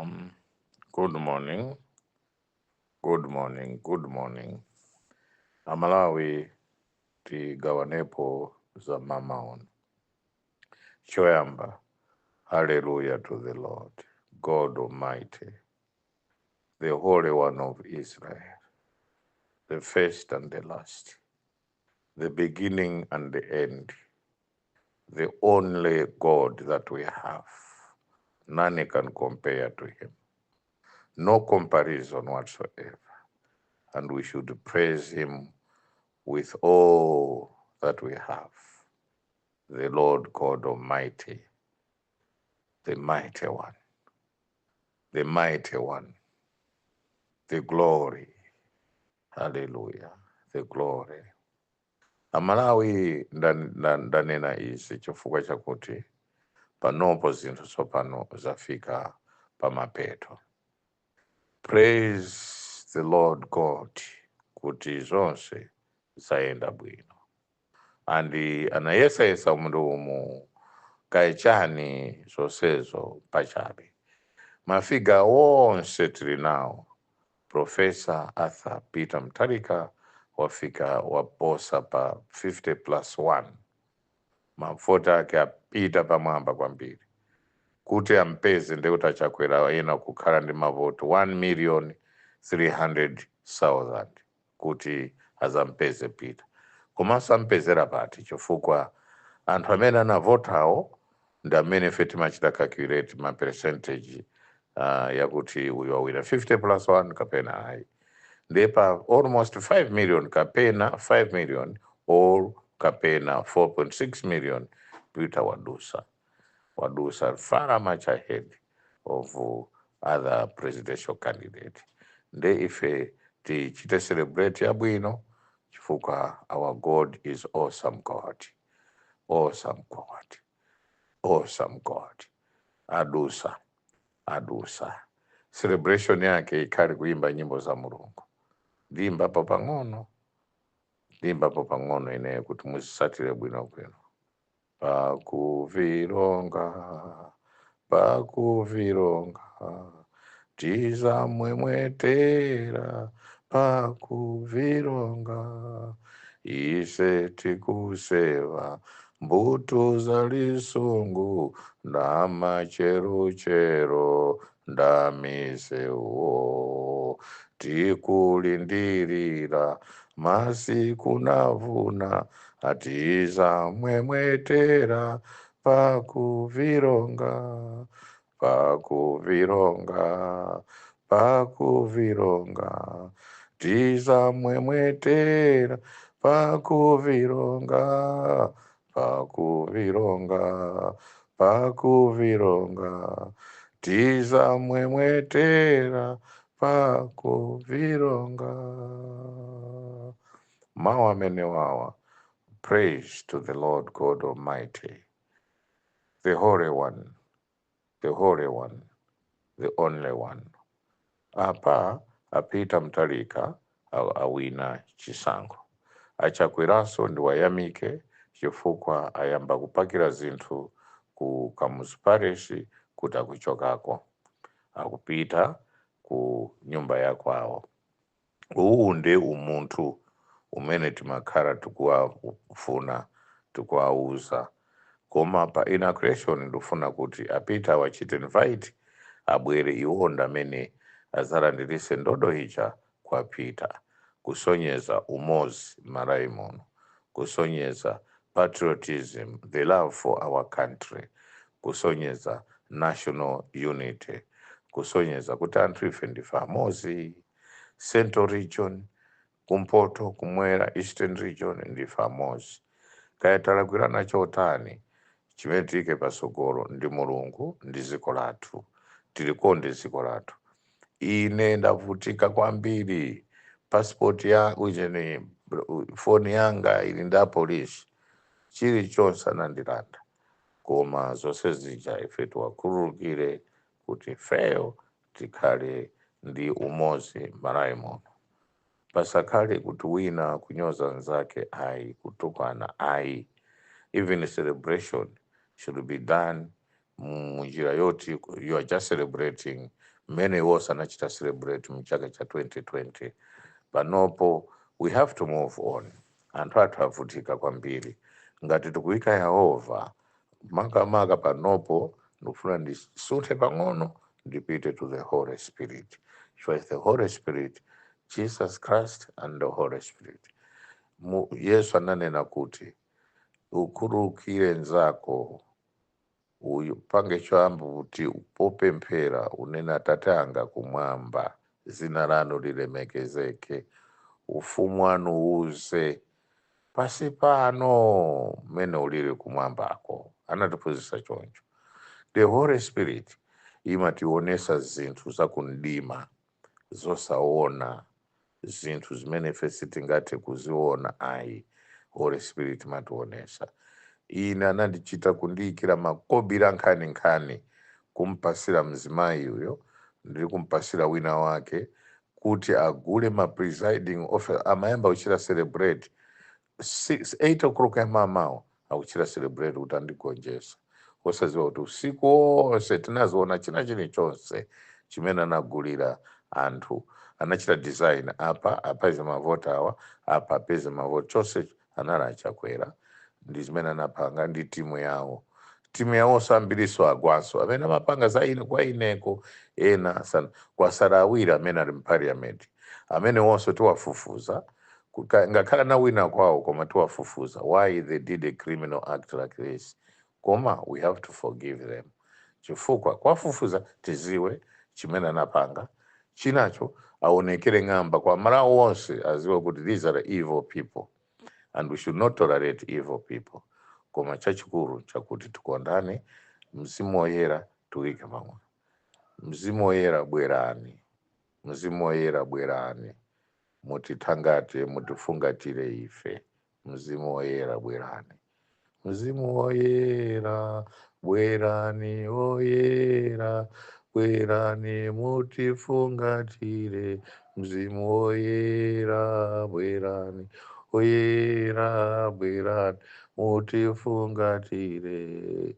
Good morning, good morning, good morning. Amalawi tigawanepo za mamaon. Choyamba, hallelujah to the Lord, God Almighty, the Holy One of Israel, the first and the last, the beginning and the end, the only God that we have. None can compare to him. No comparison whatsoever. And we should praise him with all that we have. The Lord God Almighty, the mighty one, the mighty one, the glory. Hallelujah, the glory. Amalawi ndanena izi chifukwa chakuti panopo zinthu tsopano zafika pamapeto. Praise the Lord God kuti zonse zayenda bwino. Andi anayesayesa mundu umu kaichani zonsezo pachabe. Mafiga wonse tili nawo. Professor Arthur Peter Mutharika wafika waposa pa 50+1. Mafota ake apita pamwamba kwambiri. Kuti ampeze ndekuti achakwera ena kukhala ndi mavoto 1,300,000 kuti azampeze Peter. Komanso ampezera pati chifukwa anthu amene anavotawo ndi amene ife timachita calculate ma percentage yakuti uyu wawina 50+1 kapena ayi. Ndepa almost 5 million kapena 5 million or kapena 4.6 million Peter wadusa far much ahead of other presidential candidate. Nde ife tichite celebrate yabwino chifukwa our God is awesome God. Awesome God. Awesome God. Adusa. Celebration yake ikali kuimba nyimbo za Mulungu. Ndimba po pang'ono ine kuti musatire bwino bwino. Pakuvironga tizamwemwetera pakuvironga ise tikuseva mbuto za lisungu ndamacheruchero ndamisewo tikulindirira masiku navuna atizamwemwetera pakuvironga tizamwemwetera pakuvironga tizamwemwetera pakuvironga. Mawa menewawa. Praise to the Lord God Almighty, the Holy One, the Holy One, the only one. Apa Peter Mutharika awina chisankho. Achakwiraso ndi wayamike chifukwa ayamba kupakira zinthu ku Kamuzu Parish kuti akuchokako. Akupita ku nyumba ya kwawo. Uwu ndi umunthu umene timakhala tikuwafuna tikuwauza. Koma pa inauguration ndifuna kuti apita wachite invite abwere iwo ndamene azalandirise ndodo ija kwa Peter. Kusonyeza umozi marayi muno. Kusonyeza patriotism, the love for our country. Kusonyeza national unity. Kusonyeza kuti anthu ife ndife amozi. Central region, kumpoto, kumwera, eastern region ndife amozi. Kaya talakwirana chotani chimene tike pasogolo ndi Mulungu ndi dziko lathu. Tilikonde dziko lathu. Ine ndavutika kwambiri. Passport yangu ijeni phone yanga ili nda polisi. Chilichonse anandilanda. Koma zonse zija ife tiwakhululukire kuti ifeyo tikhale ndi umozi marayi muno. Pasakhale kuti wina kunyoza nzake ayi, kutukwana ayi. Even a celebration should be done munjira yoti you are just celebrating mmene wose anachita celebrate mchaka cha 2020. Panopo we have to move on. Anthu athu avutika kwambiri. Ngati tikuyika Yehova makamaka panopo, ndikufuna ndisuthe pang'ono ndipite to the Holy Spirit. Choice the Holy Spirit, Jesus Christ and the Holy Spirit. Yesu ananena kuti ukhululukire nzako, upange choyamba kuti popemphera unene Atate anga kumwamba, zina lanu lilemekezeke, ufumu wanu uze pasi pano mmene ulili kumwambako. Anatiphunzitsa choncho. The Holy Spirit imationetsa zinthu zakundima zosaona, zinthu zimene ife sitingathe kuziona ayi. Holy Spirit imationetsa. Ine anandichita kundiyikira makobiri nkhani kumpasira mzimayi uyo, ndiri kumpasira wina wake kuti agule ma presiding officer, amayamba kuchita celebrate 8 o'clock yamamawo akuchita celebrate kuti andigonjesa. Osaziwa kuti usiku wonse tinaziona china chilichonse chimene anagulira anthu. Anachita design apa apeze mavoti awa, apa apeze mavoti, chonse anali achakwera. Ndi zimene anapanga ndi timu yawo. Timu yawo sambiriso agwaso amene amapanga za ine kwa ineko ena sana kwasala awiri amene ali mparliament, amene wonse tiwafufuza ngakhala na wina kwawo koma tiwafufuza why they did a criminal act like this, koma we have to forgive them chifukwa kwafufuza tiziwe chimene anapanga. Chinacho aonekere ng'amba kwa marawo wonse aziwe kuti these are evil people and we should not tolerate evil people. Koma chachikulu chakuti tikondane, Mzimu Woyera tuwike pamwe. Mzimu Woyera bwerani, Mzimu Woyera bwerani, mutithangate mutifungatire ife. Mzimu Woyera bwerani, Mzimu Woyera bwerani, Woyera bwerani mutifungatire. Mzimu Woyera bwerani, Woyera bwerani mutifungatire.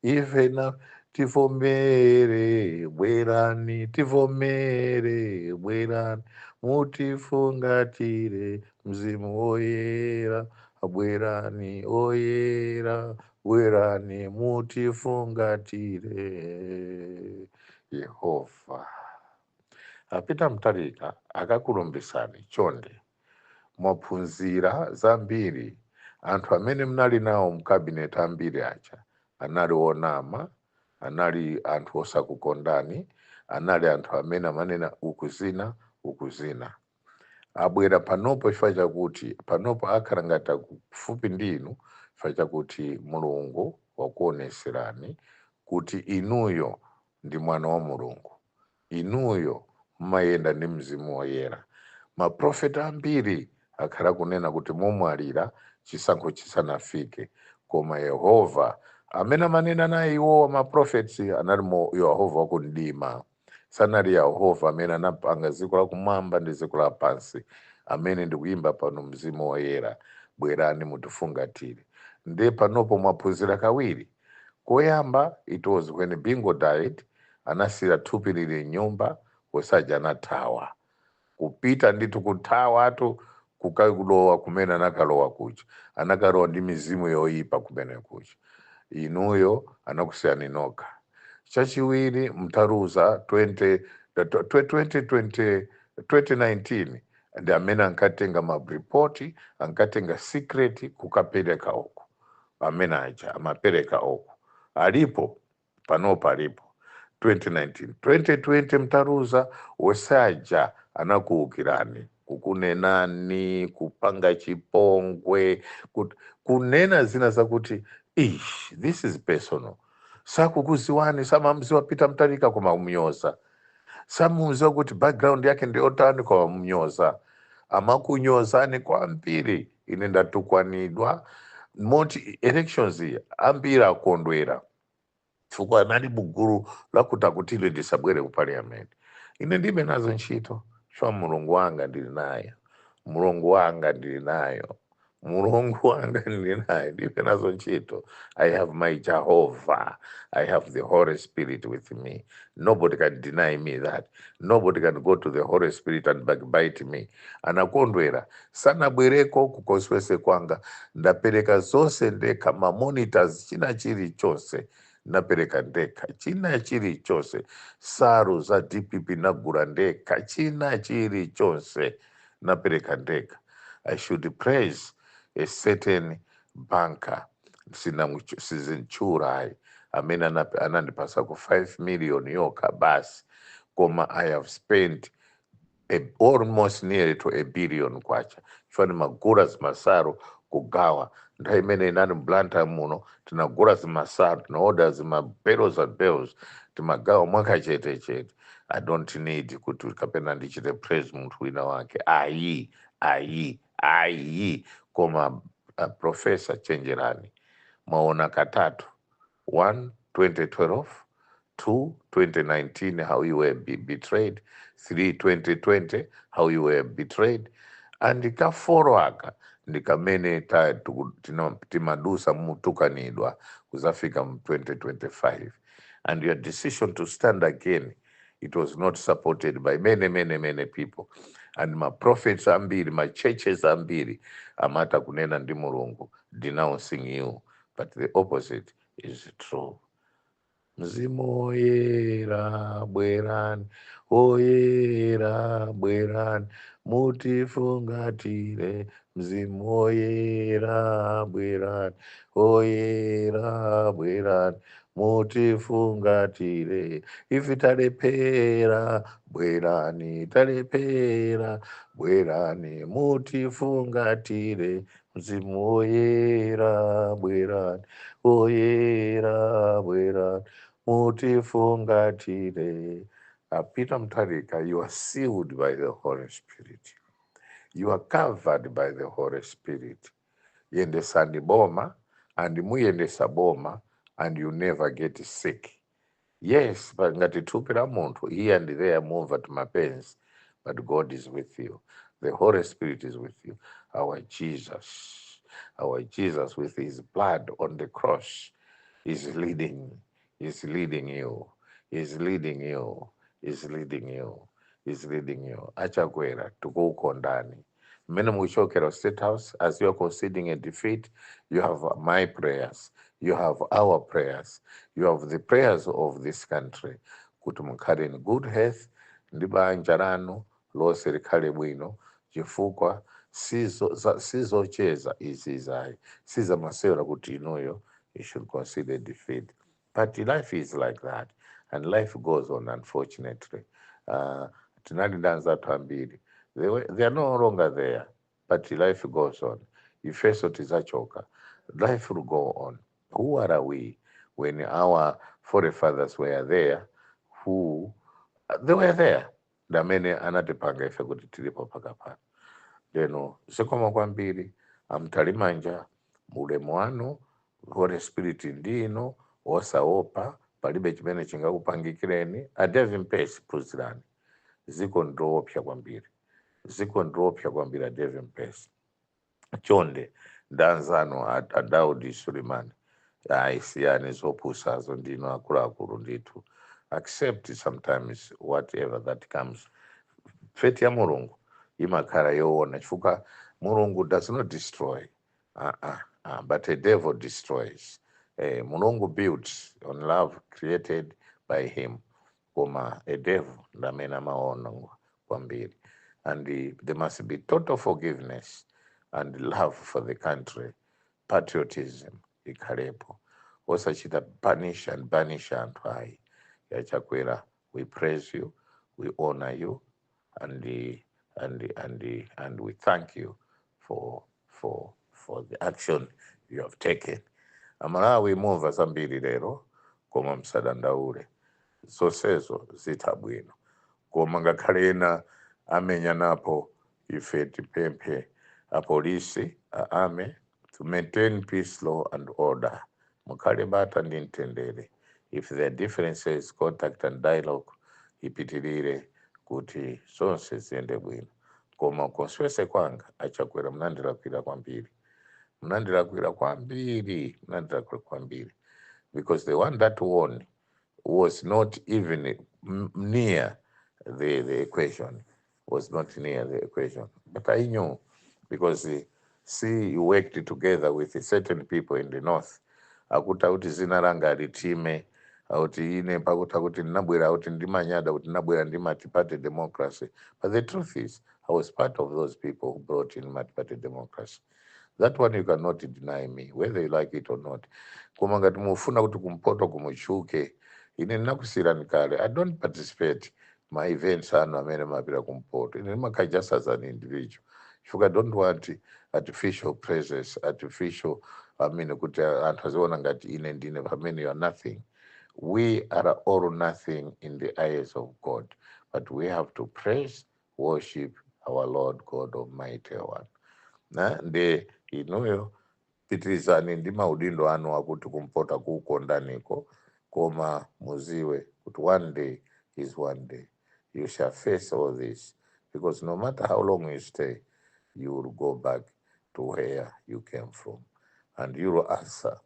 Ife na tivomere bwerani, tivomere bwerani mutifungatire. Mzimu Woyera bwerani, Woyera bwerani mutifungatire. Yehova apita Mutharika akakulombesani chonde mwaphunzira zambiri. Anthu amene mnali nawo mkabineti ambiri aja anali onama, anali anthu osakukondani, anali anthu amene amanena ukuzina ukuzina. Abwera panopo chifukwa chakuti panopo akhala ngati kufupi ndinu chifukwa chakuti Mulungu wakuoneserani kuti inuyo ndi mwana wa Mulungu, inuyo mmayenda ndi Mzimu Woyera. Maprofeta ambiri akhala kunena kuti momwalira chisankho chisanafike, koma Yehova amene amanena naye iwo maprofets anali Yehova wakundima, sanali Yehova amene anapanga dziko lakumwamba ndi dziko lapansi, amene ndikuyimba pano Mzimu Woyera bwerani mutifungatire. Nde panopo mwaphunzira kawiri. Koyamba it was when Bingo died, anasira thupi lili nyumba wosaja anathawa kupita nditu kuthawa atu kukakulowa kumene anakalowa kucha, anakalowa ndi mizimu yoyipa kumene kucha. Inuyo anakusiyani nokha. Chachiwiri mtaruza 2019 ndi amene ankatenga mabripoti, ankatenga secret kukapereka oku. Amene aja amapereka oku alipo panopo alipo 2019. 2020 mtaruza wosaja anakuukirani kukunenani, kupanga chipongwe, kunena zina zakuti this is personal. Sakukuziwani, samamziwa Peter Mutharika koma umnyoza, samumziwa kuti background yake ndi otani koma umnyoza. Amakunyozani kwambiri. Ine ndatukwanidwa moti elections ambiri akondwera chifukwa anali buguru lakuti akutile ndisabwere ku parliament. Ine ndibe nazo ntchito chifukwa Mulungu wanga ndili nayo, Mulungu wanga ndili nayo, mulungu wanga ndili naye, ndife nazo ntchito. I have my Jehovah. I have the Holy Spirit with me. Nobody can deny me that. Nobody can go to the Holy Spirit and backbite me. Anakondwera sanabwereko kukoswese kwanga, ndapereka zonse ndeka, mamonitors china chilichonse napereka ndeka, china chilichonse, saru za DPP nagura ndeka, china chilichonse napereka ndeka. I should praise a certain banker sizinchurai amene anandipasa ku 5 million yoka basi, koma I have spent almost nearly to 1 billion kwacha chifani magura zimasaru kugawa nthawi imene inani mblanta muno tinagura zimasaru, tinaoda zimabells and bells, timagawa mwaka chete chete. I don't need kuti kapena ndichite praise munthu wina wake, ayi koma Professor chenjerani, maona katatu: 1, 2012; 2, 2019, how you were betrayed; 3, 2020, how you were betrayed. And ndikaforo aka ndikamene timadusa mutukanidwa kuzafika mu 2025. And your decision to stand again, it was not supported by many people. And my prophets ambiri, my churches ambiri amata kunena ndi mulungu denouncing you, but the opposite is true. Mzimu oyera bwerani, oyera bwerani, mutifungatire. Mzimu oyera bwerani, oyera bwerani, mutifungatire. Ife talepera bwerani, talepera bwerani, mutifungatire. Mzimu oyera bwerani, oyera bwerani, mutifungatire. Peter Mutharika, you are sealed by the Holy Spirit. You are covered by the Holy Spirit. Yendesa ni boma, and muyendesa boma, and you never get sick. Yes, but ngatitupira muntu here and there move at mapenzi, but God is with you. The Holy Spirit is with you. Our Jesus with his blood on the cross is leading you, is leading you. Achakwera tuko ndani. Mmene mukuchokera State House, as you are conceding a defeat, you have my prayers, you have our prayers, you have the prayers of this country, kuti mukhale in good health ndi banja lanu lonse likhale bwino, chifukwa sizocheza izizayi, sizamasewera kuti inuyo you should consider defeat. But life is like that, and life goes on, unfortunately. Tinali ndanzathu ambiri, they are no longer there, but life goes on. Ifeso tizachoka, life will go on. Who are we when our forefathers were there, who they were there, ndamene anatipanga ife kuti tilipo pakapano. Leno zikomo kwambiri, amtalimanja mulemu wanu, Holy Spirit ndino osaopa, palibe chimene chingakupangikireni. Adevi mpesi phunzirani, ziko ndropya kwambiri, adevi mpesi. Chonde ndanzano Daudi Suleiman aisiyani zopusazo ndino akuluakulu ndithu. Accept sometimes whatever that comes. Feti ya mulungu imakhala yoona, chifukwa mulungu does not destroy, but a devil destroys. Mulungu builds on love created by him, koma a devil ndamene amaona kwambiri. And there must be total forgiveness and love for the country, patriotism ikhalepo, osachita banish and banish anthu ayi. Yachakwera, we praise you, we honor you, and we thank you for the action you have taken. Amalawi mumva zambiri lero, koma msadandaule, zonsezo zitha bwino. Koma ngakhale ena amenya napo, ife tipemphe apolisi aame to maintain peace, law and order. Mukhale bata ndi mtendere. If there are differences, contact and dialogue ipitirire kuti zonse ziyende bwino. Koma konswese kwanga Achakwera mnandilakwira kwambiri. Mnandilakwira kwambiri, because the one that won was not even near the equation, was not near the equation. But I knew, because see, you worked together with certain people in the north, akuta kuti zina ranga ritime, kuti ine pakuta kuti ndinabwera kuti ndimanyada kuti ndinabwera ndi multi-party democracy. But the truth is, I was part of those people who brought in multi-party democracy. That one you cannot deny me, whether you like it or not. Koma ngati mufuna kuti kumpoto kumuchuke, ine ndinakusiyirani kale. I don't participate my events anu amene mapita kumpoto. Ine ndimakhala just as an individual. If I don't want artificial presence, artificial, I mean, kuti anthu aziona ngati ine ndine pamene you are nothing. We are all nothing in the eyes of God, but we have to praise, worship our Lord God Almighty one. Nde inuyo pitirizani ndi maudindo anu akuti kumpota kuukondaniko, koma muziwe kuti one day is one day. You shall face all this, because no matter how long you stay, you will go back to where you came from, and you will answer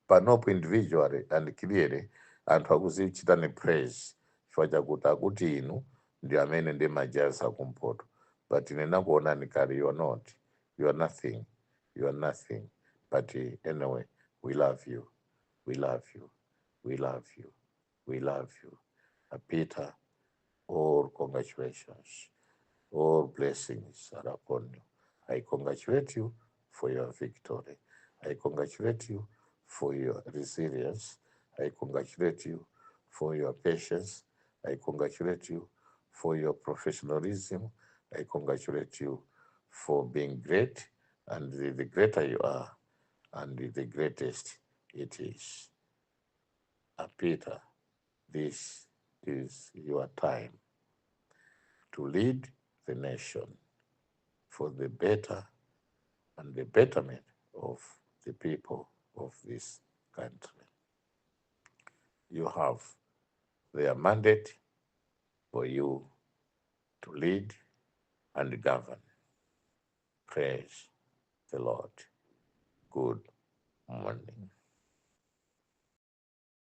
panopo individually and clearly. Anthu akuzichitani praise chifukwa chakuti akuti inu ndi amene ndi majazi kumpoto, but ine nakuonani kale, you are not, you are nothing, you are nothing. But anyway, we love you, we love you, we love you, we love you. Peter, all congratulations, all blessings are upon you. I congratulate you for your victory. I congratulate you for your resilience. I congratulate you for your patience. I congratulate you for your professionalism. I congratulate you for being great, and the greater you are, and the greatest it is. Peter, this is your time to lead the nation for the better and the betterment of the people of this country. You have their mandate for you to lead and govern. Praise the Lord. Good morning.